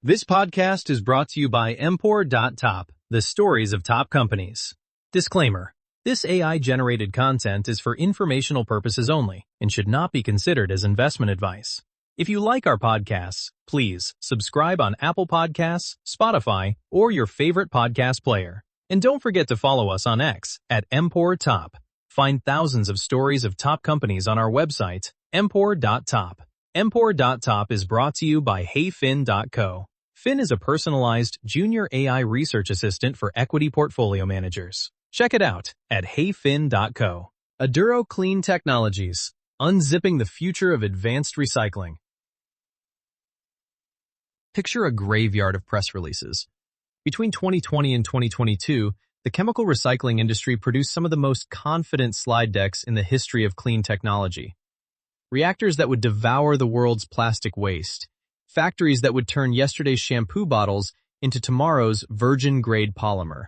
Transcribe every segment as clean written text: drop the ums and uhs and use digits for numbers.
This podcast is brought to you by Empor.top, the stories of top companies. Disclaimer. This AI-generated content is for informational purposes only and should not be considered as investment advice. If you like our podcasts, please subscribe on Apple Podcasts, Spotify, or your favorite podcast player. And don't forget to follow us on X at Empor.top. Find thousands of stories of top companies on our website, Empor.top. Empor.top is brought to you by HeyFin.co. Fin is a personalized junior AI research assistant for equity portfolio managers. Check it out at HeyFin.co. Aduro Clean Technologies, unzipping the future of advanced recycling. Picture a graveyard of press releases. Between 2020 and 2022, the chemical recycling industry produced some of the most confident slide decks in the history of clean technology. Reactors that would devour the world's plastic waste. Factories that would turn yesterday's shampoo bottles into tomorrow's virgin-grade polymer.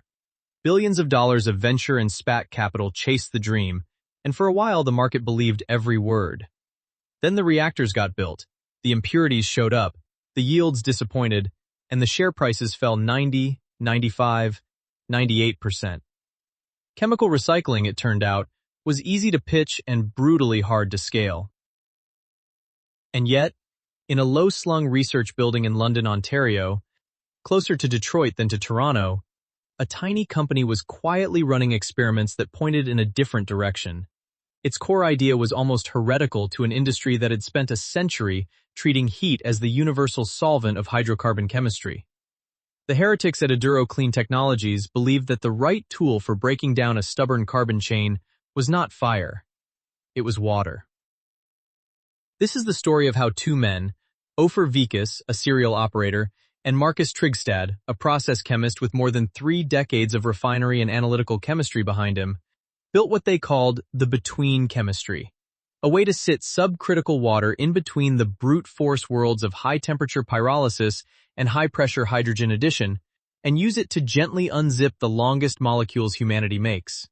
Billions of dollars of venture and SPAC capital chased the dream, and for a while the market believed every word. Then the reactors got built, the impurities showed up, the yields disappointed, and the share prices fell 90, 95, 98%. Chemical recycling, it turned out, was easy to pitch and brutally hard to scale. And yet, in a low-slung research building in London, Ontario, closer to Detroit than to Toronto, a tiny company was quietly running experiments that pointed in a different direction. Its core idea was almost heretical to an industry that had spent a century treating heat as the universal solvent of hydrocarbon chemistry. The heretics at Aduro Clean Technologies believed that the right tool for breaking down a stubborn carbon chain was not fire. It was water. This is the story of how two men, Ofer Vikas, a serial operator, and Marcus Trigstad, a process chemist with more than 3 decades of refinery and analytical chemistry behind him, built what they called the between chemistry, a way to sit subcritical water in between the brute force worlds of high-temperature pyrolysis and high-pressure hydrogen addition, and use it to gently unzip the longest molecules humanity makes.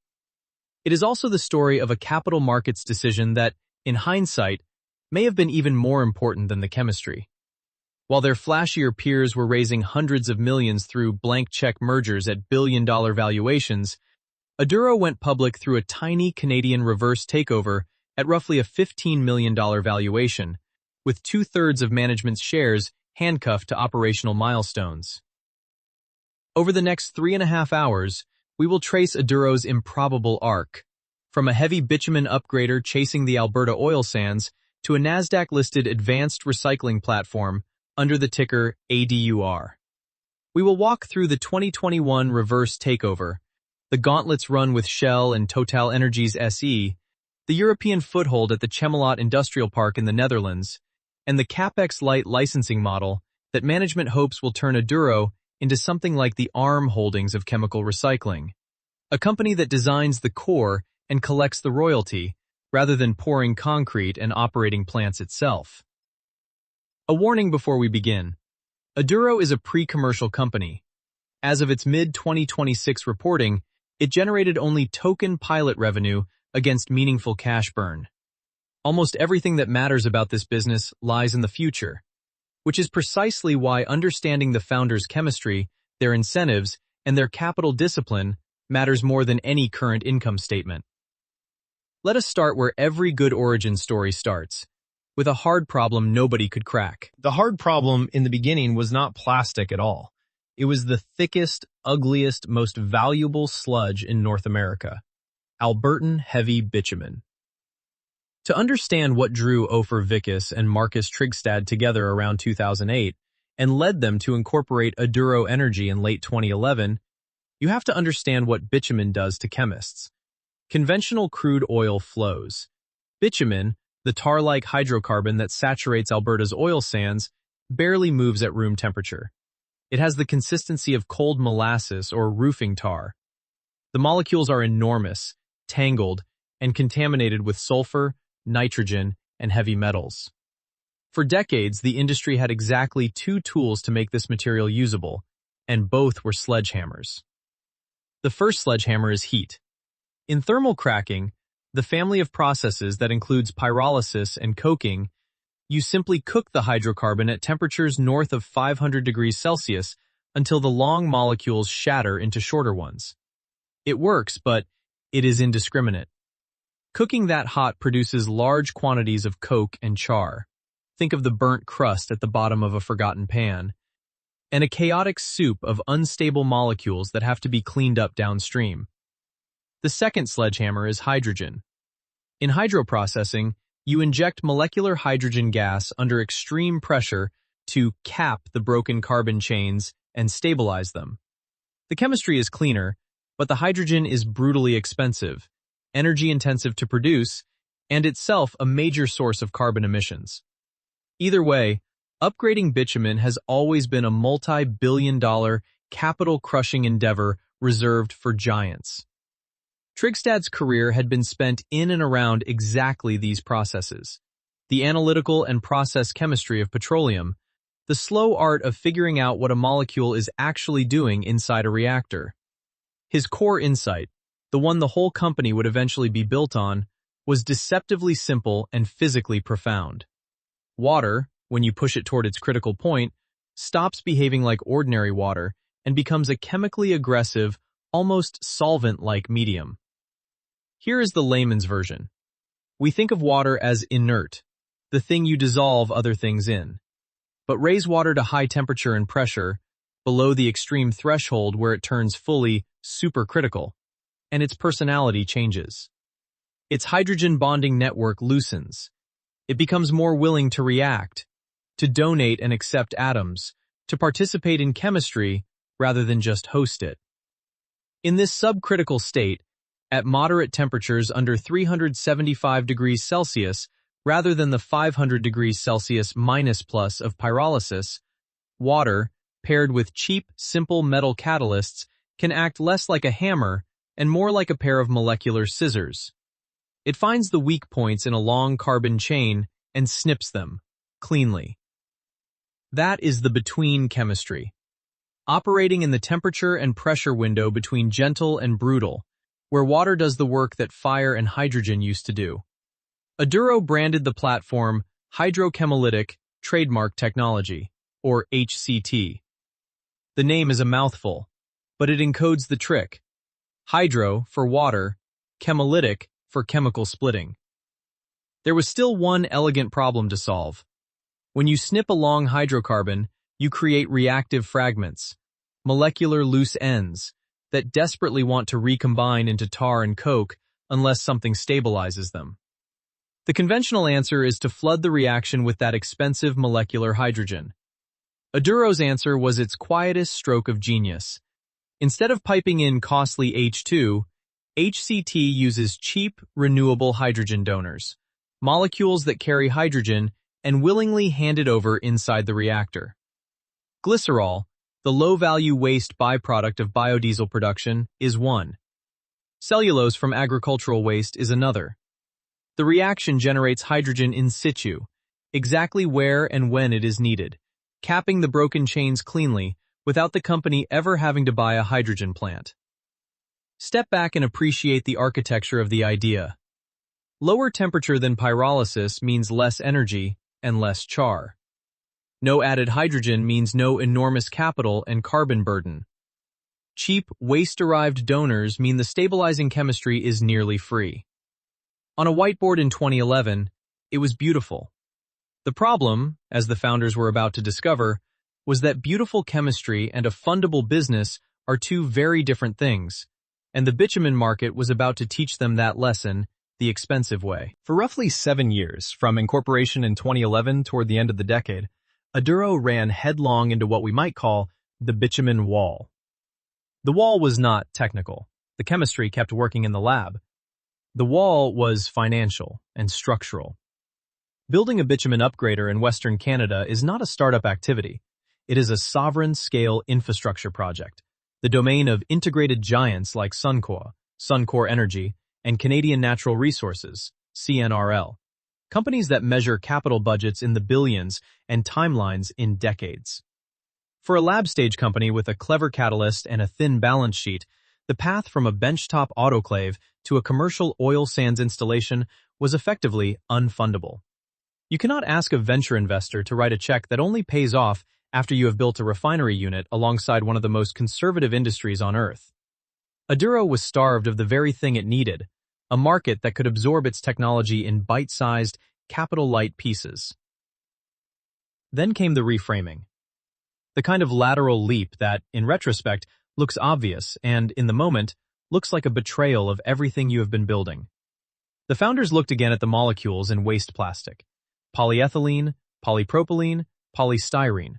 It is also the story of a capital markets decision that, in hindsight, may have been even more important than the chemistry. While their flashier peers were raising hundreds of millions through blank check mergers at billion-dollar valuations, Aduro went public through a tiny Canadian reverse takeover at roughly a $15 million valuation, with 2/3 of management's shares handcuffed to operational milestones. Over the next 3.5 hours, we will trace Aduro's improbable arc, from a heavy bitumen upgrader chasing the Alberta oil sands to a NASDAQ-listed advanced recycling platform under the ticker ADUR. We will walk through the 2021 reverse takeover, the gauntlets run with Shell and TotalEnergies SE, the European foothold at the Chemelot Industrial Park in the Netherlands, and the capex-light licensing model that management hopes will turn Aduro into something like the ARM Holdings of chemical recycling, a company that designs the core and collects the royalty, rather than pouring concrete and operating plants itself. A warning before we begin. Aduro is a pre-commercial company. As of its mid-2026 reporting, it generated only token pilot revenue against meaningful cash burn. Almost everything that matters about this business lies in the future, which is precisely why understanding the founder's chemistry, their incentives, and their capital discipline matters more than any current income statement. Let us start where every good origin story starts, with a hard problem nobody could crack. The hard problem in the beginning was not plastic at all. It was the thickest, ugliest, most valuable sludge in North America, Albertan heavy bitumen. To understand what drew Ofer Vikas and Marcus Trigstad together around 2008 and led them to incorporate Aduro Energy in late 2011, you have to understand what bitumen does to chemists. Conventional crude oil flows. Bitumen, the tar-like hydrocarbon that saturates Alberta's oil sands, barely moves at room temperature. It has the consistency of cold molasses or roofing tar. The molecules are enormous, tangled, and contaminated with sulfur, nitrogen, and heavy metals. For decades, the industry had exactly 2 tools to make this material usable, and both were sledgehammers. The first sledgehammer is heat. In thermal cracking, the family of processes that includes pyrolysis and coking, You simply cook the hydrocarbon at temperatures north of 500 degrees Celsius until the long molecules shatter into shorter ones. It works, but it is indiscriminate. Cooking that hot produces large quantities of coke and char. Think of the burnt crust at the bottom of a forgotten pan, and a chaotic soup of unstable molecules that have to be cleaned up downstream. The second sledgehammer is hydrogen. In hydroprocessing, you inject molecular hydrogen gas under extreme pressure to cap the broken carbon chains and stabilize them. The chemistry is cleaner, but the hydrogen is brutally expensive, energy-intensive to produce, and itself a major source of carbon emissions. Either way, upgrading bitumen has always been a multi-billion-dollar, capital-crushing endeavor reserved for giants. Trygstad's career had been spent in and around exactly these processes: the analytical and process chemistry of petroleum, the slow art of figuring out what a molecule is actually doing inside a reactor. His core insight, the one the whole company would eventually be built on, was deceptively simple and physically profound. Water, when you push it toward its critical point, stops behaving like ordinary water and becomes a chemically aggressive, almost solvent-like medium. Here is the layman's version. We think of water as inert, the thing you dissolve other things in. But raise water to high temperature and pressure, below the extreme threshold where it turns fully supercritical, and its personality changes. Its hydrogen bonding network loosens. It becomes more willing to react, to donate and accept atoms, to participate in chemistry rather than just host it. In this subcritical state, at moderate temperatures under 375 degrees Celsius, rather than the 500 degrees Celsius minus plus of pyrolysis, water, paired with cheap, simple metal catalysts, can act less like a hammer and more like a pair of molecular scissors. It finds the weak points in a long carbon chain and snips them, cleanly. That is the between chemistry, operating in the temperature and pressure window between gentle and brutal, where water does the work that fire and hydrogen used to do. Aduro branded the platform Hydrochemolytic Trademark Technology, or HCT. The name is a mouthful, but it encodes the trick. Hydro for water, chemolytic for chemical splitting. There was still one elegant problem to solve. When you snip a long hydrocarbon, you create reactive fragments, molecular loose ends, that desperately want to recombine into tar and coke unless something stabilizes them. The conventional answer is to flood the reaction with that expensive molecular hydrogen. Aduro's answer was its quietest stroke of genius. Instead of piping in costly H2, HCT uses cheap, renewable hydrogen donors, molecules that carry hydrogen and willingly hand it over inside the reactor. Glycerol, the low-value waste byproduct of biodiesel production, is one. Cellulose from agricultural waste is another. The reaction generates hydrogen in situ, exactly where and when it is needed, capping the broken chains cleanly without the company ever having to buy a hydrogen plant. Step back and appreciate the architecture of the idea. Lower temperature than pyrolysis means less energy and less char. No added hydrogen means no enormous capital and carbon burden. Cheap, waste-derived donors mean the stabilizing chemistry is nearly free. On a whiteboard in 2011, it was beautiful. The problem, as the founders were about to discover, was that beautiful chemistry and a fundable business are two very different things, and the bitumen market was about to teach them that lesson the expensive way. For roughly 7 years, from incorporation in 2011 toward the end of the decade, Aduro ran headlong into what we might call the bitumen wall. The wall was not technical. The chemistry kept working in the lab. The wall was financial and structural. Building a bitumen upgrader in Western Canada is not a startup activity. It is a sovereign-scale infrastructure project, the domain of integrated giants like Suncor Energy, and Canadian Natural Resources, CNRL. Companies that measure capital budgets in the billions and timelines in decades. For a lab-stage company with a clever catalyst and a thin balance sheet, the path from a benchtop autoclave to a commercial oil sands installation was effectively unfundable. You cannot ask a venture investor to write a check that only pays off after you have built a refinery unit alongside one of the most conservative industries on Earth. Aduro was starved of the very thing it needed, a market that could absorb its technology in bite-sized, capital-light pieces. Then came the reframing. The kind of lateral leap that, in retrospect, looks obvious and, in the moment, looks like a betrayal of everything you have been building. The founders looked again at the molecules in waste plastic: polyethylene, polypropylene, polystyrene,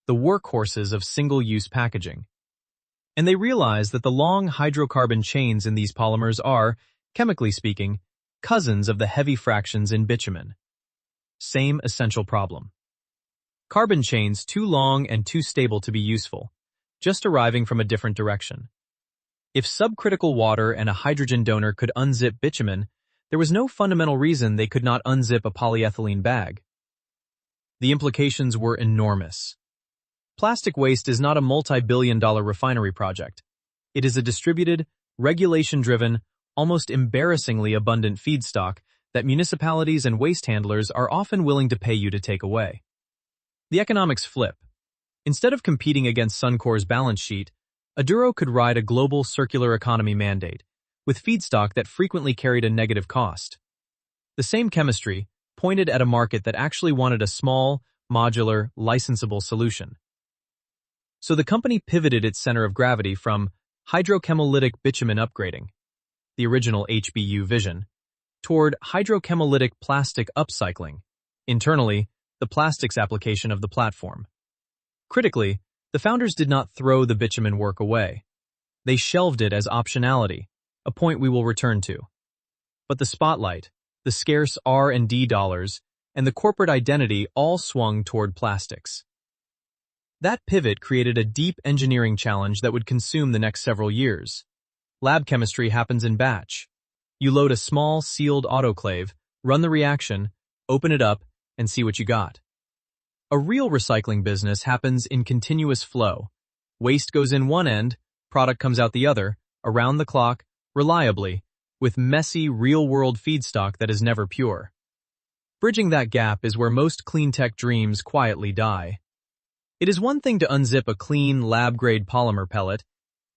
the workhorses of single-use packaging. And they realized that the long hydrocarbon chains in these polymers are, chemically speaking, cousins of the heavy fractions in bitumen. Same essential problem. Carbon chains too long and too stable to be useful, just arriving from a different direction. If subcritical water and a hydrogen donor could unzip bitumen, there was no fundamental reason they could not unzip a polyethylene bag. The implications were enormous. Plastic waste is not a multi-billion-dollar refinery project. It is a distributed, regulation-driven, almost embarrassingly abundant feedstock that municipalities and waste handlers are often willing to pay you to take away. The economics flip. Instead of competing against Suncor's balance sheet, Aduro could ride a global circular economy mandate, with feedstock that frequently carried a negative cost. The same chemistry pointed at a market that actually wanted a small, modular, licensable solution. So the company pivoted its center of gravity from hydrochemolytic bitumen upgrading, the original HBU vision, toward hydrochemolytic plastic upcycling, internally, the plastics application of the platform. Critically, the founders did not throw the bitumen work away. They shelved it as optionality, a point we will return to. But the spotlight, the scarce R&D dollars, and the corporate identity all swung toward plastics. That pivot created a deep engineering challenge that would consume the next several years. Lab chemistry happens in batch. You load a small, sealed autoclave, run the reaction, open it up, and see what you got. A real recycling business happens in continuous flow. Waste goes in one end, product comes out the other, around the clock, reliably, with messy, real-world feedstock that is never pure. Bridging that gap is where most clean tech dreams quietly die. It is one thing to unzip a clean, lab-grade polymer pellet.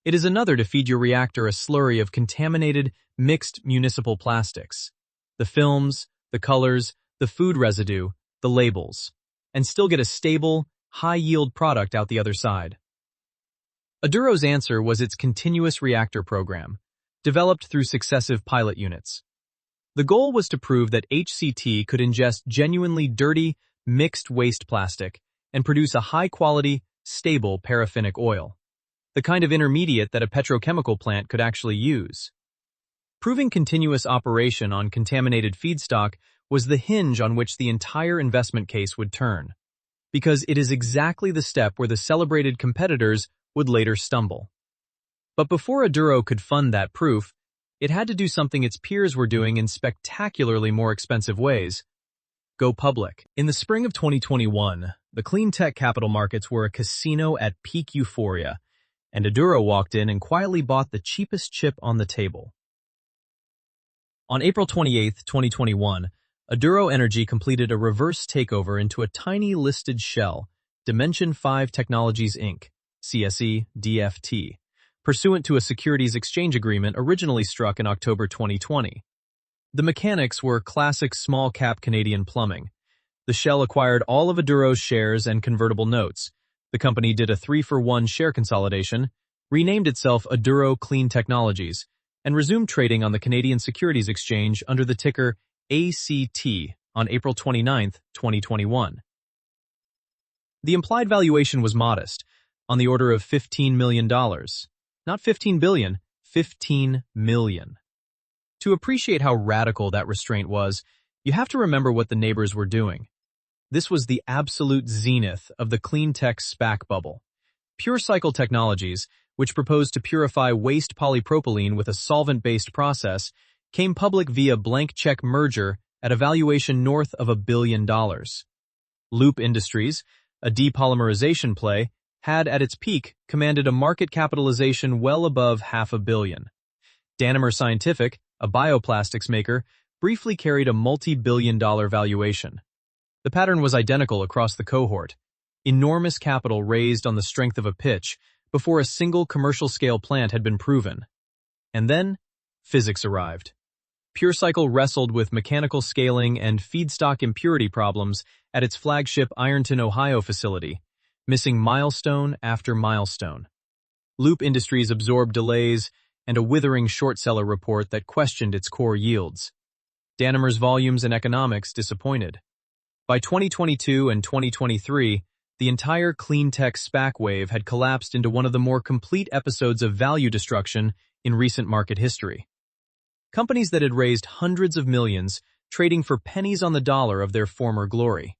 It is another to feed your reactor a slurry of contaminated, mixed municipal plastics. The films, the colors, the food residue, the labels, and still get a stable, high-yield product out the other side. Aduro's answer was its continuous reactor program, developed through successive pilot units. The goal was to prove that HCT could ingest genuinely dirty, mixed waste plastic and produce a high-quality, stable paraffinic oil, the kind of intermediate that a petrochemical plant could actually use. Proving continuous operation on contaminated feedstock was the hinge on which the entire investment case would turn, because it is exactly the step where the celebrated competitors would later stumble. But before Aduro could fund that proof, it had to do something its peers were doing in spectacularly more expensive ways: go public. In the spring of 2021, the clean tech capital markets were a casino at peak euphoria, and Aduro walked in and quietly bought the cheapest chip on the table. On April 28, 2021, Aduro Energy completed a reverse takeover into a tiny listed shell, Dimension 5 Technologies Inc., CSE DFT, pursuant to a securities exchange agreement originally struck in October 2020. The mechanics were classic small-cap Canadian plumbing. The shell acquired all of Aduro's shares and convertible notes. The company did a 3-for-1 share consolidation, renamed itself Aduro Clean Technologies, and resumed trading on the Canadian Securities Exchange under the ticker ACT on April 29, 2021. The implied valuation was modest, on the order of $15 million. Not 15 billion, 15 million. To appreciate how radical that restraint was, you have to remember what the neighbors were doing. This was the absolute zenith of the clean tech SPAC bubble. PureCycle Technologies, which proposed to purify waste polypropylene with a solvent-based process, came public via blank check merger at a valuation north of $1 billion. Loop Industries, a depolymerization play, had at its peak commanded a market capitalization well above $500 million. Danimer Scientific, a bioplastics maker, briefly carried a multi-billion-dollar valuation. The pattern was identical across the cohort. Enormous capital raised on the strength of a pitch before a single commercial-scale plant had been proven. And then, physics arrived. PureCycle wrestled with mechanical scaling and feedstock impurity problems at its flagship Ironton, Ohio facility, missing milestone after milestone. Loop Industries absorbed delays and a withering short-seller report that questioned its core yields. Danimer's volumes and economics disappointed. By 2022 and 2023, the entire clean tech SPAC wave had collapsed into one of the more complete episodes of value destruction in recent market history. Companies that had raised hundreds of millions trading for pennies on the dollar of their former glory.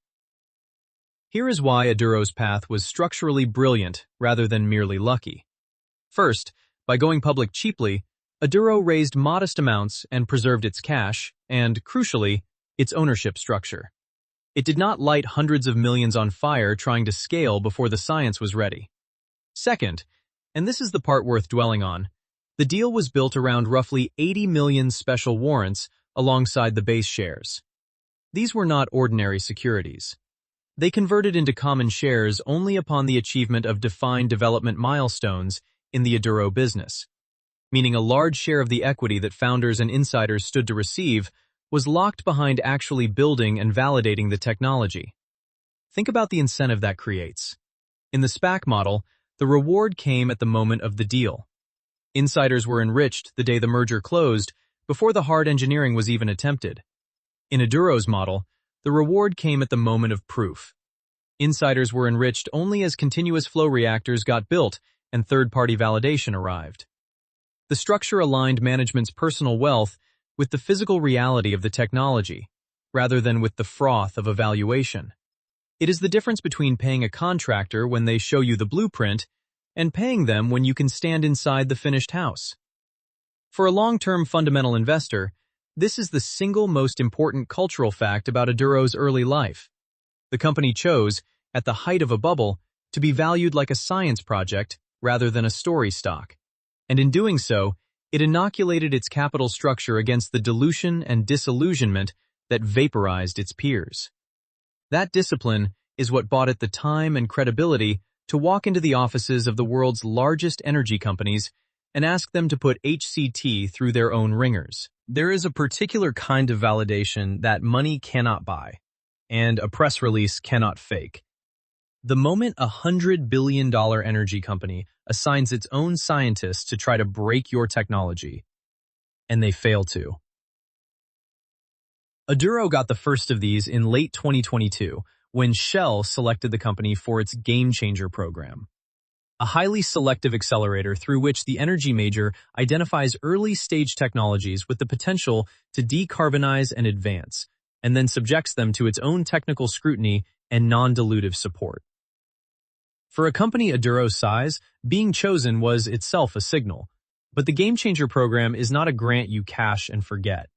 Here is why Aduro's path was structurally brilliant rather than merely lucky. First, by going public cheaply, Aduro raised modest amounts and preserved its cash and, crucially, its ownership structure. It did not light hundreds of millions on fire trying to scale before the science was ready. Second, and this is the part worth dwelling on, the deal was built around roughly 80 million special warrants alongside the base shares. These were not ordinary securities. They converted into common shares only upon the achievement of defined development milestones in the Aduro business, meaning a large share of the equity that founders and insiders stood to receive was locked behind actually building and validating the technology. Think about the incentive that creates. In the SPAC model, the reward came at the moment of the deal. Insiders were enriched the day the merger closed, before the hard engineering was even attempted. In Aduro's model, the reward came at the moment of proof. Insiders were enriched only as continuous flow reactors got built and third-party validation arrived. The structure aligned management's personal wealth with the physical reality of the technology, rather than with the froth of evaluation. It is the difference between paying a contractor when they show you the blueprint and paying them when you can stand inside the finished house. For a long-term fundamental investor, this is the single most important cultural fact about Aduro's early life. The company chose, at the height of a bubble, to be valued like a science project rather than a story stock. And in doing so, it inoculated its capital structure against the dilution and disillusionment that vaporized its peers. That discipline is what bought it the time and credibility to walk into the offices of the world's largest energy companies and ask them to put HCT through their own ringers. There is a particular kind of validation that money cannot buy, and a press release cannot fake. The moment a $100 billion energy company assigns its own scientists to try to break your technology, and they fail to. Aduro got the first of these in late 2022, when Shell selected the company for its Game Changer program, a highly selective accelerator through which the energy major identifies early-stage technologies with the potential to decarbonize and advance, and then subjects them to its own technical scrutiny and non-dilutive support. For a company Aduro's size, being chosen was itself a signal, but the Game Changer program is not a grant you cash and forget.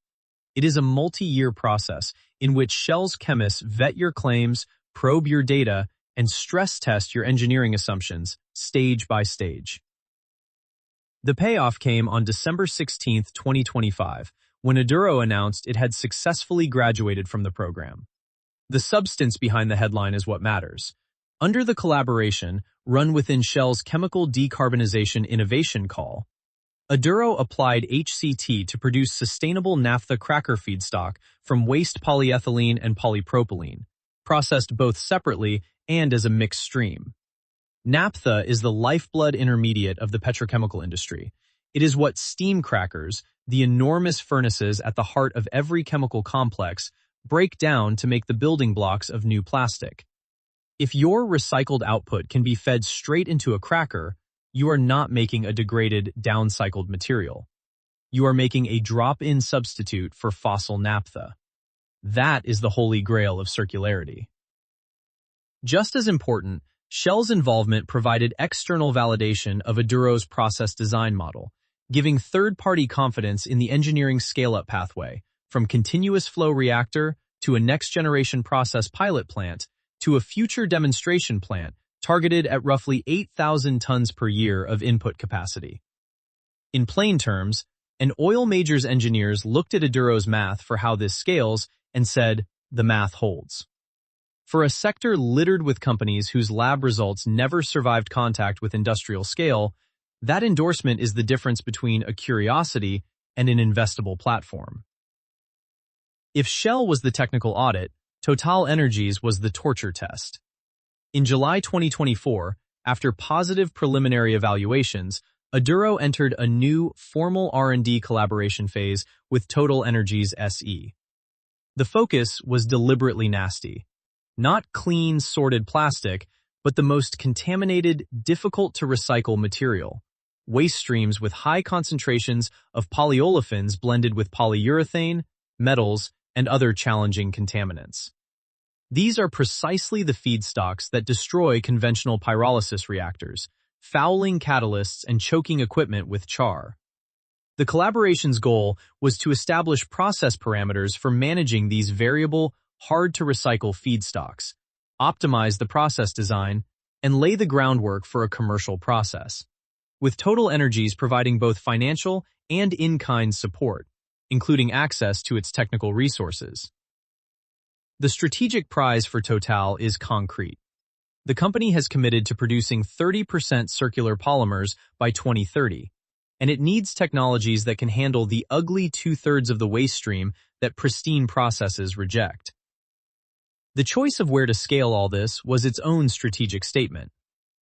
It is a multi-year process in which Shell's chemists vet your claims, probe your data, and stress test your engineering assumptions, stage by stage. The payoff came on December 16, 2025, when Aduro announced it had successfully graduated from the program. The substance behind the headline is what matters. Under the collaboration, run within Shell's Chemical Decarbonization Innovation Call, Aduro applied HCT to produce sustainable naphtha cracker feedstock from waste polyethylene and polypropylene, processed both separately and as a mixed stream. Naphtha is the lifeblood intermediate of the petrochemical industry. It is what steam crackers, the enormous furnaces at the heart of every chemical complex, break down to make the building blocks of new plastic. If your recycled output can be fed straight into a cracker, you are not making a degraded, downcycled material. You are making a drop-in substitute for fossil naphtha. That is the holy grail of circularity. Just as important, Shell's involvement provided external validation of Aduro's process design model, giving third-party confidence in the engineering scale-up pathway, from continuous flow reactor to a next-generation process pilot plant to a future demonstration plant targeted at roughly 8,000 tons per year of input capacity. In plain terms, an oil major's engineers looked at Aduro's math for how this scales and said, the math holds. For a sector littered with companies whose lab results never survived contact with industrial scale, that endorsement is the difference between a curiosity and an investable platform. If Shell was the technical audit, TotalEnergies was the torture test. In July 2024, after positive preliminary evaluations, Aduro entered a new formal R&D collaboration phase with TotalEnergies SE. The focus was deliberately nasty. Not clean, sorted plastic, but the most contaminated, difficult-to-recycle material. Waste streams with high concentrations of polyolefins blended with polyurethane, metals, and other challenging contaminants. These are precisely the feedstocks that destroy conventional pyrolysis reactors, fouling catalysts and choking equipment with char. The collaboration's goal was to establish process parameters for managing these variable, hard-to-recycle feedstocks, optimize the process design, and lay the groundwork for a commercial process, with TotalEnergies providing both financial and in-kind support, including access to its technical resources. The strategic prize for Total is concrete. The company has committed to producing 30% circular polymers by 2030, and it needs technologies that can handle the ugly two-thirds of the waste stream that pristine processes reject. The choice of where to scale all this was its own strategic statement.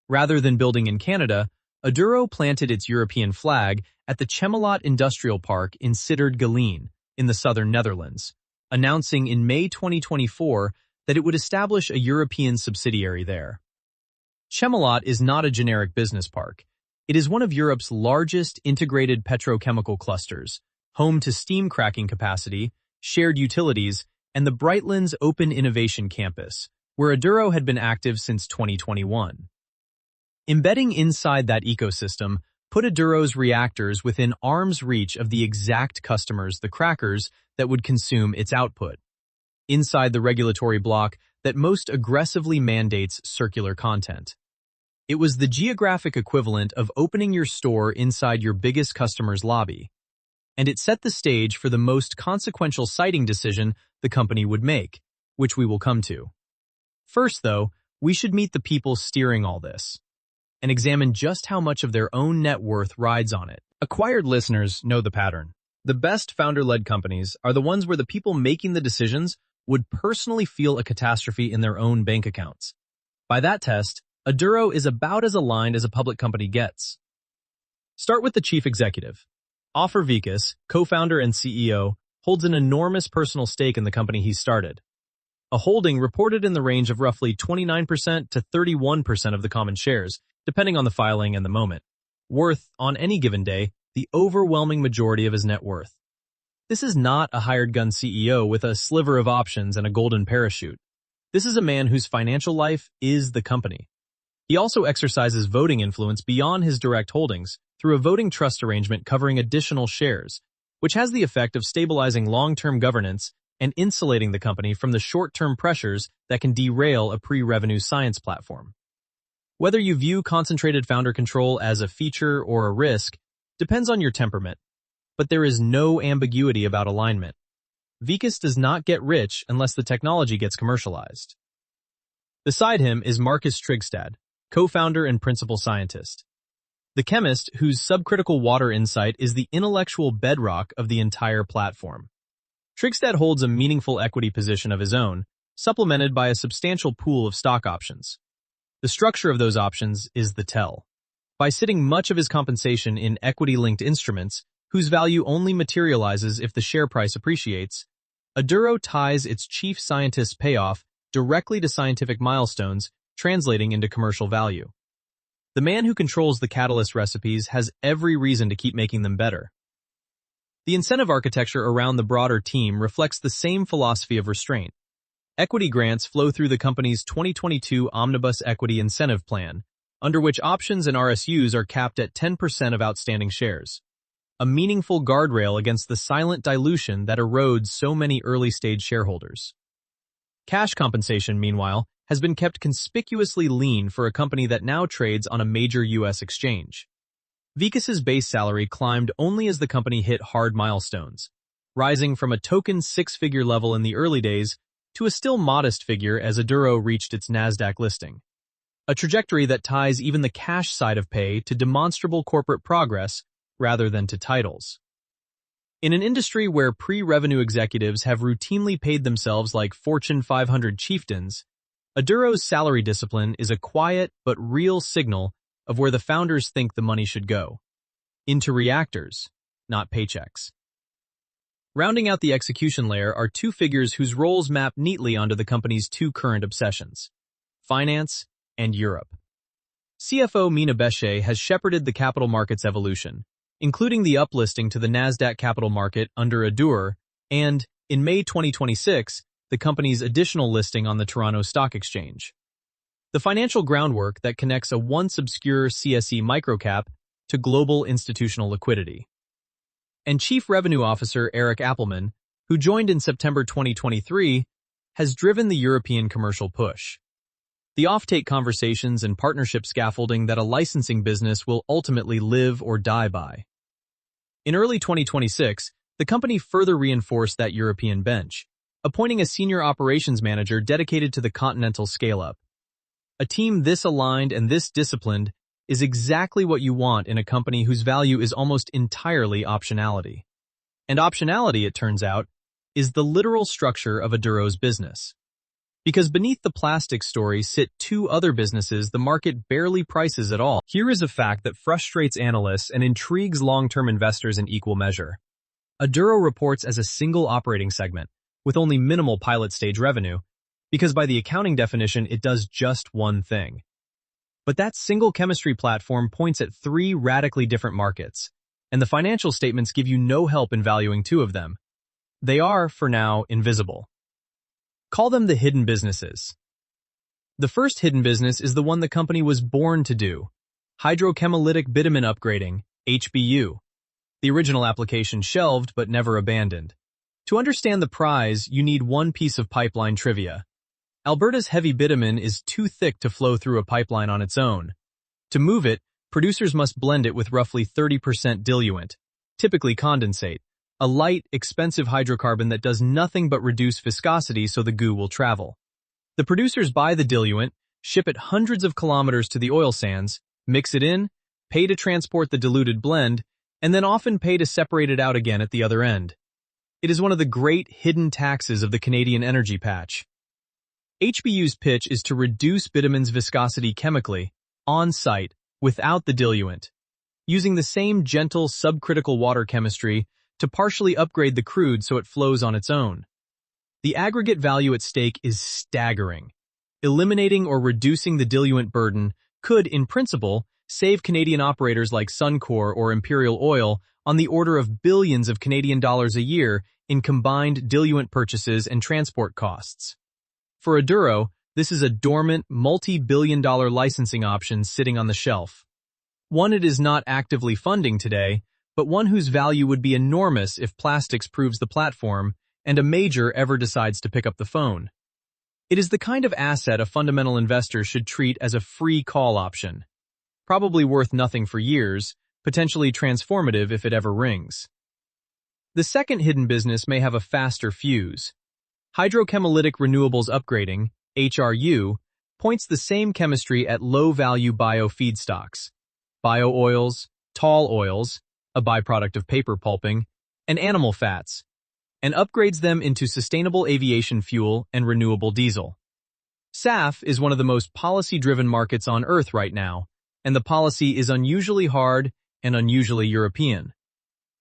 Rather than building in Canada, Aduro planted its European flag at the Chemelot Industrial Park in Sittard-Geleen, in the southern Netherlands, announcing in May 2024 that it would establish a European subsidiary there. Chemelot is not a generic business park. It is one of Europe's largest integrated petrochemical clusters, home to steam cracking capacity, shared utilities, and the Brightlands Open Innovation Campus, where Aduro had been active since 2021. Embedding inside that ecosystem put Aduro's reactors within arm's reach of the exact customers, the crackers, that would consume its output, inside the regulatory block that most aggressively mandates circular content. It was the geographic equivalent of opening your store inside your biggest customer's lobby, and it set the stage for the most consequential siting decision the company would make, which we will come to. First, though, we should meet the people steering all this and examine just how much of their own net worth rides on it. Acquired listeners know the pattern. The best founder-led companies are the ones where the people making the decisions would personally feel a catastrophe in their own bank accounts. By that test, Aduro is about as aligned as a public company gets. Start with the chief executive. Ofer Vikas, co-founder and CEO, holds an enormous personal stake in the company he started. A holding reported in the range of roughly 29% to 31% of the common shares, depending on the filing and the moment. Worth, on any given day, the overwhelming majority of his net worth. This is not a hired gun CEO with a sliver of options and a golden parachute. This is a man whose financial life is the company. He also exercises voting influence beyond his direct holdings through a voting trust arrangement covering additional shares, which has the effect of stabilizing long-term governance and insulating the company from the short-term pressures that can derail a pre-revenue science platform. Whether you view concentrated founder control as a feature or a risk depends on your temperament, but there is no ambiguity about alignment. Vikas does not get rich unless the technology gets commercialized. Beside him is Marcus Trigstad, co-founder and principal scientist. The chemist whose subcritical water insight is the intellectual bedrock of the entire platform. Trigstad holds a meaningful equity position of his own, supplemented by a substantial pool of stock options. The structure of those options is the tell. By sitting much of his compensation in equity-linked instruments, whose value only materializes if the share price appreciates, Aduro ties its chief scientist's payoff directly to scientific milestones, translating into commercial value. The man who controls the catalyst recipes has every reason to keep making them better. The incentive architecture around the broader team reflects the same philosophy of restraint. Equity grants flow through the company's 2022 Omnibus Equity Incentive Plan, under which options and RSUs are capped at 10% of outstanding shares. A meaningful guardrail against the silent dilution that erodes so many early-stage shareholders. Cash compensation, meanwhile, has been kept conspicuously lean for a company that now trades on a major U.S. exchange. Vikas's base salary climbed only as the company hit hard milestones, rising from a token six-figure level in the early days to a still modest figure as Aduro reached its NASDAQ listing. A trajectory that ties even the cash side of pay to demonstrable corporate progress rather than to titles. In an industry where pre-revenue executives have routinely paid themselves like Fortune 500 chieftains, Aduro's salary discipline is a quiet but real signal of where the founders think the money should go. Into reactors, not paychecks. Rounding out the execution layer are two figures whose roles map neatly onto the company's two current obsessions: finance and Europe. CFO Mina Beshe has shepherded the capital markets evolution, including the uplisting to the NASDAQ capital market under ADUR, and, in May 2026, the company's additional listing on the Toronto Stock Exchange. The financial groundwork that connects a once obscure CSE microcap to global institutional liquidity. And Chief Revenue Officer Eric Appelman, who joined in September 2023, has driven the European commercial push. The offtake conversations and partnership scaffolding that a licensing business will ultimately live or die by. In early 2026, the company further reinforced that European bench, appointing a senior operations manager dedicated to the continental scale-up. A team this aligned and this disciplined is exactly what you want in a company whose value is almost entirely optionality. And optionality, it turns out, is the literal structure of Aduro's business. Because beneath the plastic story sit two other businesses the market barely prices at all. Here is a fact that frustrates analysts and intrigues long-term investors in equal measure. Aduro reports as a single operating segment, with only minimal pilot stage revenue, because by the accounting definition it does just one thing. But that single chemistry platform points at three radically different markets, and the financial statements give you no help in valuing two of them. They are, for now, invisible. Call them the hidden businesses. The first hidden business is the one the company was born to do: hydrochemolytic bitumen upgrading, HBU. The original application shelved but never abandoned. To understand the prize, you need one piece of pipeline trivia. Alberta's heavy bitumen is too thick to flow through a pipeline on its own. To move it, producers must blend it with roughly 30% diluent, typically condensate, a light, expensive hydrocarbon that does nothing but reduce viscosity so the goo will travel. The producers buy the diluent, ship it hundreds of kilometers to the oil sands, mix it in, pay to transport the diluted blend, and then often pay to separate it out again at the other end. It is one of the great hidden taxes of the Canadian energy patch. HBU's pitch is to reduce bitumen's viscosity chemically, on-site, without the diluent, using the same gentle subcritical water chemistry to partially upgrade the crude so it flows on its own. The aggregate value at stake is staggering. Eliminating or reducing the diluent burden could, in principle, save Canadian operators like Suncor or Imperial Oil on the order of billions of Canadian dollars a year in combined diluent purchases and transport costs. For Aduro, this is a dormant, multi-billion-dollar licensing option sitting on the shelf. One it is not actively funding today, but one whose value would be enormous if plastics proves the platform and a major ever decides to pick up the phone. It is the kind of asset a fundamental investor should treat as a free call option. Probably worth nothing for years, potentially transformative if it ever rings. The second hidden business may have a faster fuse. Hydrochemolytic renewables upgrading, HRU, points the same chemistry at low-value bio-feedstocks, bio-oils, tall oils, a byproduct of paper pulping, and animal fats, and upgrades them into sustainable aviation fuel and renewable diesel. SAF is one of the most policy-driven markets on Earth right now, and the policy is unusually hard and unusually European.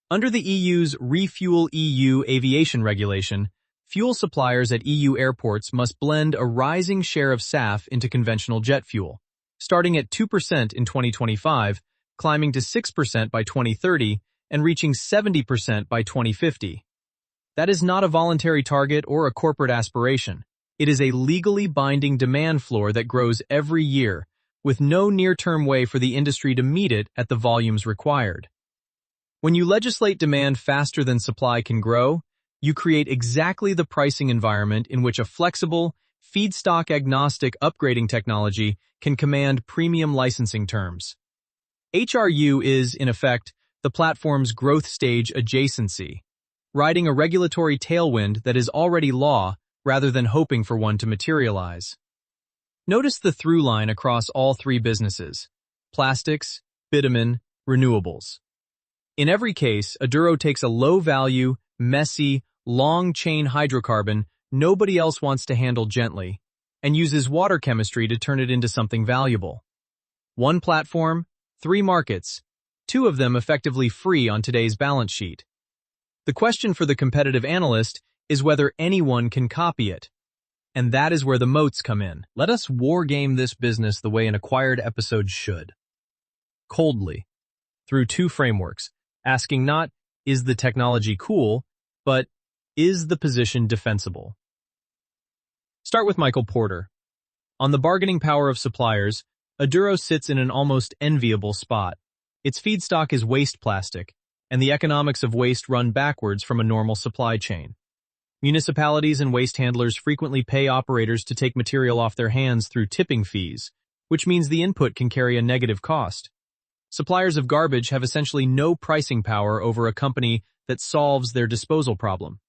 Under the EU's Refuel EU aviation regulation, fuel suppliers at EU airports must blend a rising share of SAF into conventional jet fuel, starting at 2% in 2025, climbing to 6% by 2030, and reaching 70% by 2050. That is not a voluntary target or a corporate aspiration. It is a legally binding demand floor that grows every year, with no near-term way for the industry to meet it at the volumes required. When you legislate demand faster than supply can grow, you create exactly the pricing environment in which a flexible, feedstock-agnostic upgrading technology can command premium licensing terms. HRU is, in effect, the platform's growth stage adjacency, riding a regulatory tailwind that is already law rather than hoping for one to materialize. Notice the through line across all three businesses: plastics, bitumen, renewables. In every case, Aduro takes a low-value, messy, long-chain hydrocarbon nobody else wants to handle gently, and uses water chemistry to turn it into something valuable. One platform, three markets, two of them effectively free on today's balance sheet. The question for the competitive analyst is whether anyone can copy it. And that is where the moats come in. Let us wargame this business the way an acquired episode should. Coldly, through two frameworks, asking not, is the technology cool, but is the position defensible? Start with Michael Porter. On the bargaining power of suppliers, Aduro sits in an almost enviable spot. Its feedstock is waste plastic, and the economics of waste run backwards from a normal supply chain. Municipalities and waste handlers frequently pay operators to take material off their hands through tipping fees, which means the input can carry a negative cost. Suppliers of garbage have essentially no pricing power over a company that solves their disposal problem.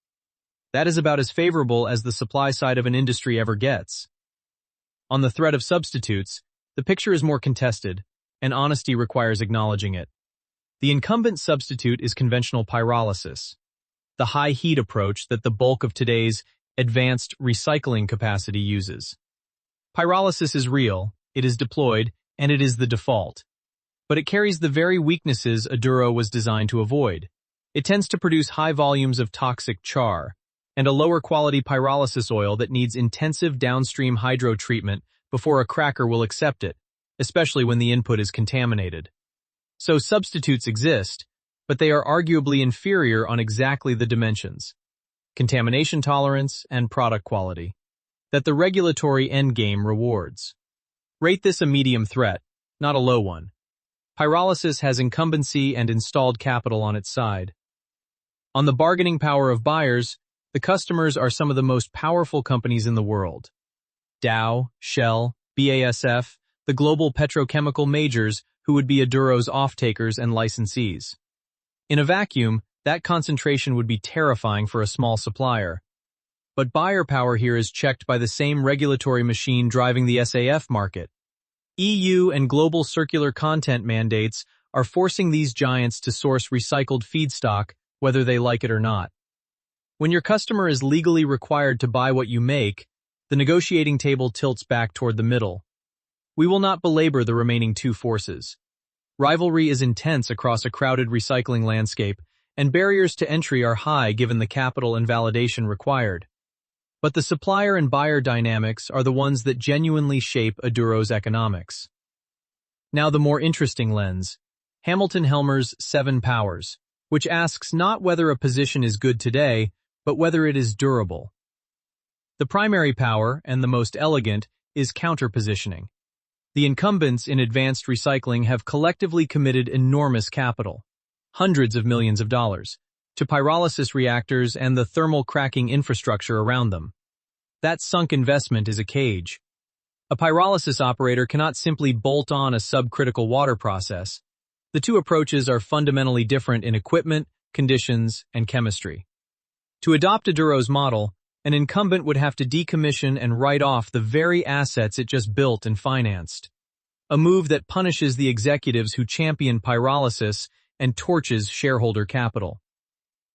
That is about as favorable as the supply side of an industry ever gets. On the threat of substitutes, the picture is more contested, and honesty requires acknowledging it. The incumbent substitute is conventional pyrolysis, the high-heat approach that the bulk of today's advanced recycling capacity uses. Pyrolysis is real, it is deployed, and it is the default. But it carries the very weaknesses Aduro was designed to avoid. It tends to produce high volumes of toxic char, and a lower-quality pyrolysis oil that needs intensive downstream hydro treatment before a cracker will accept it, especially when the input is contaminated. So substitutes exist, but they are arguably inferior on exactly the dimensions: contamination tolerance and product quality that the regulatory endgame rewards. Rate this a medium threat, not a low one. Pyrolysis has incumbency and installed capital on its side. On the bargaining power of buyers, the customers are some of the most powerful companies in the world. Dow, Shell, BASF, the global petrochemical majors who would be Aduro's off-takers and licensees. In a vacuum, that concentration would be terrifying for a small supplier. But buyer power here is checked by the same regulatory machine driving the SAF market. EU and global circular content mandates are forcing these giants to source recycled feedstock, whether they like it or not. When your customer is legally required to buy what you make, the negotiating table tilts back toward the middle. We will not belabor the remaining two forces. Rivalry is intense across a crowded recycling landscape, and barriers to entry are high given the capital and validation required. But the supplier and buyer dynamics are the ones that genuinely shape Aduro's economics. Now the more interesting lens, Hamilton-Helmer's 7 Powers, which asks not whether a position is good today, but whether it is durable. The primary power, and the most elegant, is counterpositioning. The incumbents in advanced recycling have collectively committed enormous capital, hundreds of millions of dollars, to pyrolysis reactors and the thermal cracking infrastructure around them. That sunk investment is a cage. A pyrolysis operator cannot simply bolt on a subcritical water process. The two approaches are fundamentally different in equipment, conditions, and chemistry. To adopt Aduro's model, an incumbent would have to decommission and write off the very assets it just built and financed. A move that punishes the executives who champion pyrolysis and torches shareholder capital.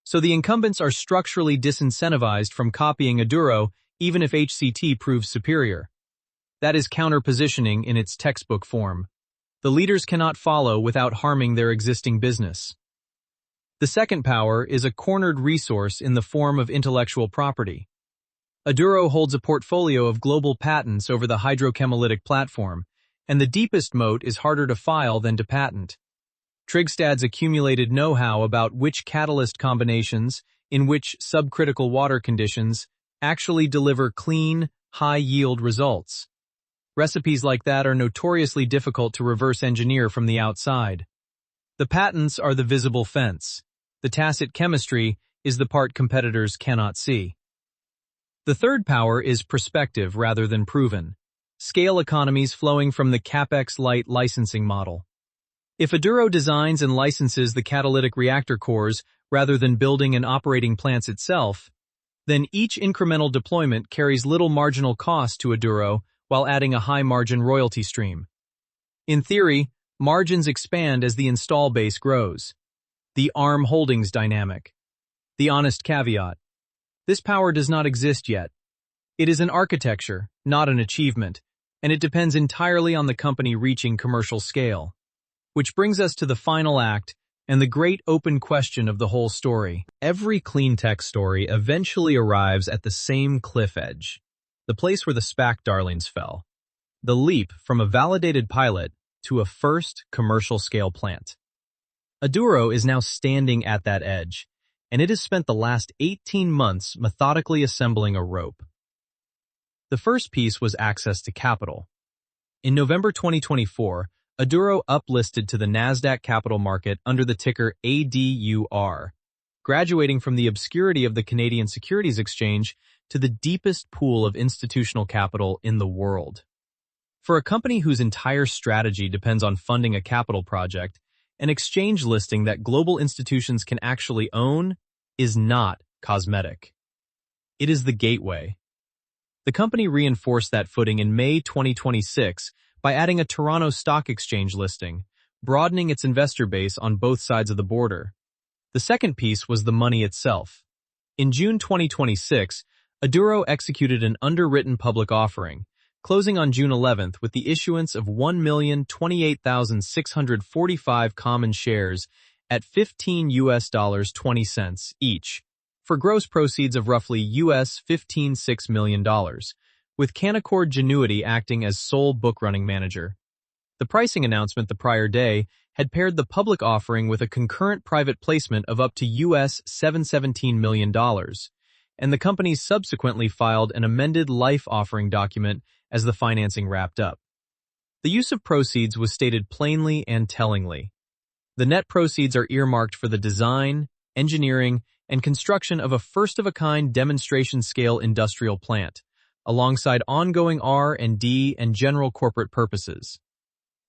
So the incumbents are structurally disincentivized from copying Aduro even if HCT proves superior. That is counterpositioning in its textbook form. The leaders cannot follow without harming their existing business. The second power is a cornered resource in the form of intellectual property. Aduro holds a portfolio of global patents over the hydrochemolytic platform, and the deepest moat is harder to file than to patent. Trygstad's accumulated know-how about which catalyst combinations, in which subcritical water conditions, actually deliver clean, high-yield results. Recipes like that are notoriously difficult to reverse engineer from the outside. The patents are the visible fence. The tacit chemistry is the part competitors cannot see. The third power is perspective rather than proven. Scale economies flowing from the capex-light licensing model. If Aduro designs and licenses the catalytic reactor cores rather than building and operating plants itself, Then each incremental deployment carries little marginal cost to Aduro while adding a high-margin royalty stream. In theory, margins expand as the install base grows. The ARM Holdings dynamic. The honest caveat. This power does not exist yet. It is an architecture, not an achievement, and it depends entirely on the company reaching commercial scale. Which brings us to the final act and the great open question of the whole story. Every clean tech story eventually arrives at the same cliff edge, the place where the SPAC darlings fell. The leap from a validated pilot to a first commercial-scale plant. Aduro is now standing at that edge, and it has spent the last 18 months methodically assembling a rope. The first piece was access to capital. In November 2024, Aduro uplisted to the NASDAQ capital market under the ticker ADUR, graduating from the obscurity of the Canadian Securities Exchange to the deepest pool of institutional capital in the world. For a company whose entire strategy depends on funding a capital project, an exchange listing that global institutions can actually own is not cosmetic. It is the gateway. The company reinforced that footing in May 2026 by adding a Toronto Stock Exchange listing, broadening its investor base on both sides of the border. The second piece was the money itself. In June 2026, Aduro executed an underwritten public offering, closing on June 11th with the issuance of 1,028,645 common shares at $15.20 each, for gross proceeds of roughly $15.6 million, with Canaccord Genuity acting as sole book-running manager. The pricing announcement the prior day had paired the public offering with a concurrent private placement of up to $717 million, and the company subsequently filed an amended life offering document as the financing wrapped up. The use of proceeds was stated plainly and tellingly. The net proceeds are earmarked for the design, engineering, and construction of a first-of-a-kind demonstration-scale industrial plant, alongside ongoing R&D and general corporate purposes.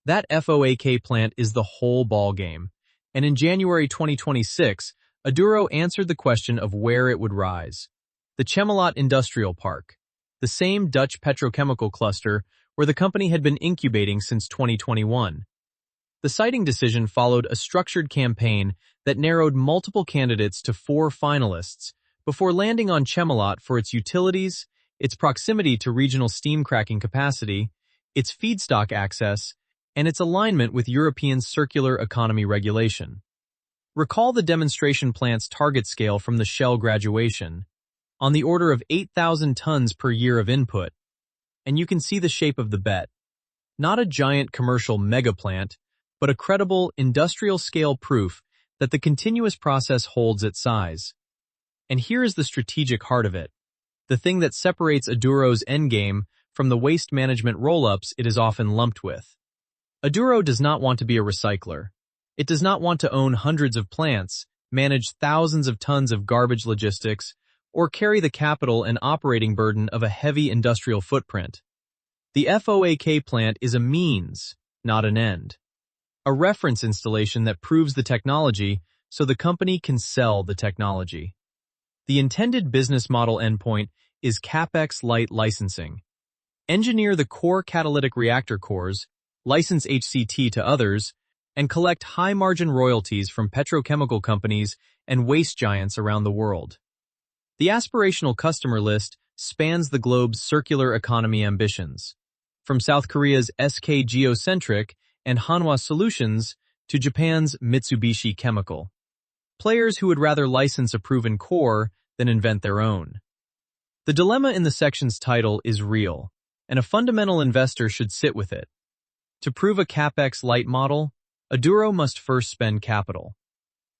That FOAK plant is the whole ballgame, and in January 2026, Aduro answered the question of where it would rise. The Chemelot Industrial Park, the same Dutch petrochemical cluster where the company had been incubating since 2021. The siting decision followed a structured campaign that narrowed multiple candidates to 4 finalists before landing on Chemelot for its utilities, its proximity to regional steam cracking capacity, its feedstock access, and its alignment with European circular economy regulation. Recall the demonstration plant's target scale from the Shell graduation, on the order of 8,000 tons per year of input, and you can see the shape of the bet. Not a giant commercial mega plant, but a credible industrial-scale proof that the continuous process holds its size. And here is the strategic heart of it, the thing that separates Aduro's endgame from the waste management roll-ups it is often lumped with. Aduro does not want to be a recycler. It does not want to own hundreds of plants, manage thousands of tons of garbage logistics, or carry the capital and operating burden of a heavy industrial footprint. The FOAK plant is a means, not an end. A reference installation that proves the technology so the company can sell the technology. The intended business model endpoint is capex-light licensing. Engineer the core catalytic reactor cores, license HCT to others, and collect high-margin royalties from petrochemical companies and waste giants around the world. The aspirational customer list spans the globe's circular economy ambitions, from South Korea's SK Geocentric and Hanwha Solutions to Japan's Mitsubishi Chemical. Players who would rather license a proven core than invent their own. The dilemma in the section's title is real, and a fundamental investor should sit with it. To prove a capex-light model, Aduro must first spend capital.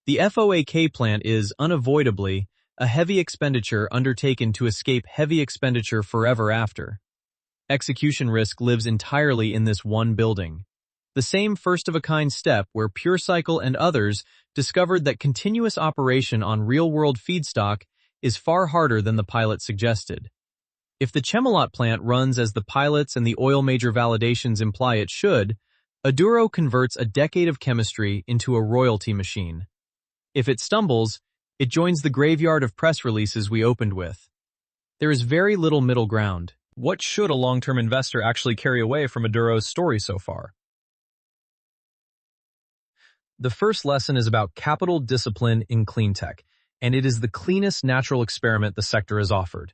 The FOAK plant is, unavoidably, a heavy expenditure undertaken to escape heavy expenditure forever after. Execution risk lives entirely in this one building. The same first-of-a-kind step where PureCycle and others discovered that continuous operation on real-world feedstock is far harder than the pilot suggested. If the Chemelot plant runs as the pilots and the oil major validations imply it should, Aduro converts a decade of chemistry into a royalty machine. If it stumbles, It joins the graveyard of press releases we opened with. There is very little middle ground. What should a long-term investor actually carry away from Aduro's story so far? The first lesson is about capital discipline in clean tech, and it is the cleanest natural experiment the sector has offered.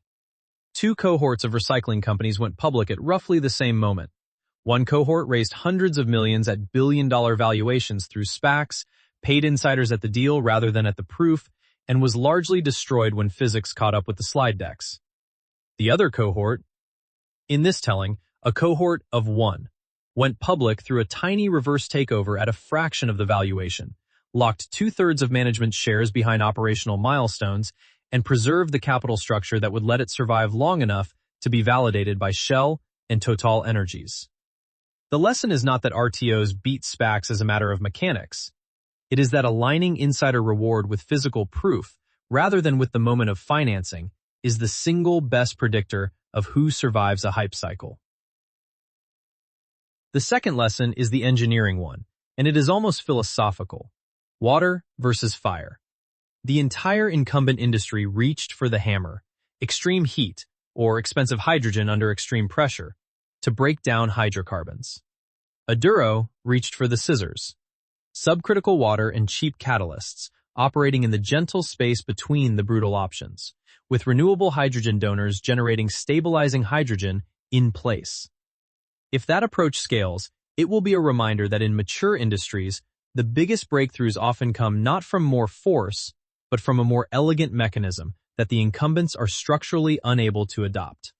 Two cohorts of recycling companies went public at roughly the same moment. One cohort raised hundreds of millions at billion-dollar valuations through SPACs, paid insiders at the deal rather than at the proof, and was largely destroyed when physics caught up with the slide decks. The other cohort, in this telling, a cohort of one, went public through a tiny reverse takeover at a fraction of the valuation, locked 2/3 of management shares behind operational milestones, and preserved the capital structure that would let it survive long enough to be validated by Shell and TotalEnergies. The lesson is not that RTOs beat SPACs as a matter of mechanics. It is that aligning insider reward with physical proof, rather than with the moment of financing, is the single best predictor of who survives a hype cycle. The second lesson is the engineering one, and it is almost philosophical. Water versus fire. The entire incumbent industry reached for the hammer, extreme heat, or expensive hydrogen under extreme pressure, to break down hydrocarbons. Aduro reached for the scissors, subcritical water and cheap catalysts, operating in the gentle space between the brutal options, with renewable hydrogen donors generating stabilizing hydrogen in place. If that approach scales, it will be a reminder that in mature industries, the biggest breakthroughs often come not from more force, but from a more elegant mechanism that the incumbents are structurally unable to adopt.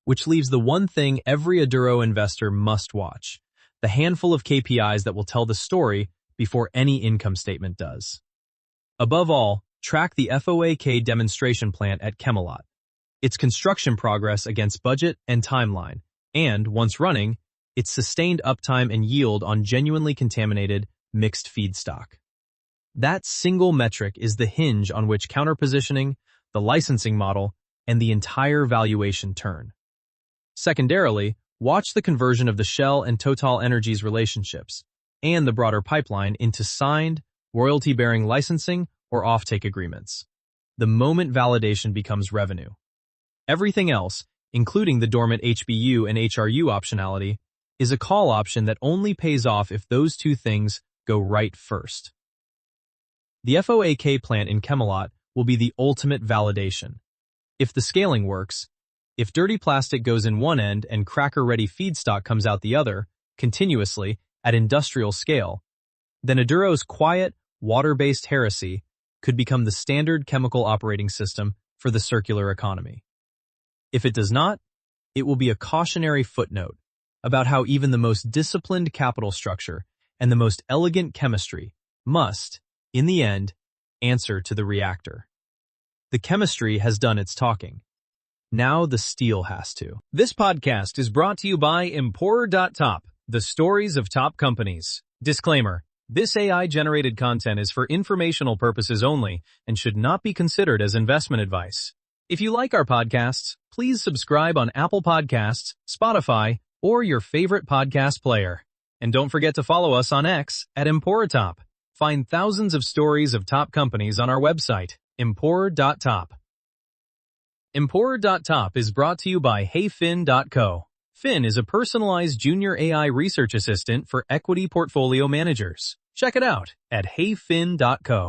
Which leaves the one thing every Aduro investor must watch, the handful of KPIs that will tell the story before any income statement does. Above all, track the FOAK demonstration plant at Chemelot, its construction progress against budget and timeline, and, once running, its sustained uptime and yield on genuinely contaminated, mixed feedstock. That single metric is the hinge on which counterpositioning, the licensing model, and the entire valuation turn. Secondarily, watch the conversion of the Shell and TotalEnergies relationships, and the broader pipeline into signed, royalty-bearing licensing or offtake agreements. The moment validation becomes revenue. Everything else, including the dormant HBU and HRU optionality, is a call option that only pays off if those two things go right first. The FOAK plant in Chemelot will be the ultimate validation. If the scaling works, if dirty plastic goes in one end and cracker-ready feedstock comes out the other, continuously, at industrial scale, then Aduro's quiet, water-based heresy could become the standard chemical operating system for the circular economy. If it does not, it will be a cautionary footnote about how even the most disciplined capital structure and the most elegant chemistry must, in the end, answer to the reactor. The chemistry has done its talking. Now the steel has to. This podcast is brought to you by Importer.top, the stories of top companies. Disclaimer: this AI-generated content is for informational purposes only and should not be considered as investment advice. If you like our podcasts, please subscribe on Apple Podcasts, Spotify, or your favorite podcast player. And don't forget to follow us on X at Importer.top. Find thousands of stories of top companies on our website, Importer.top. Importer.top is brought to you by HeyFin.co. Fin is a personalized junior AI research assistant for equity portfolio managers. Check it out at HeyFin.co.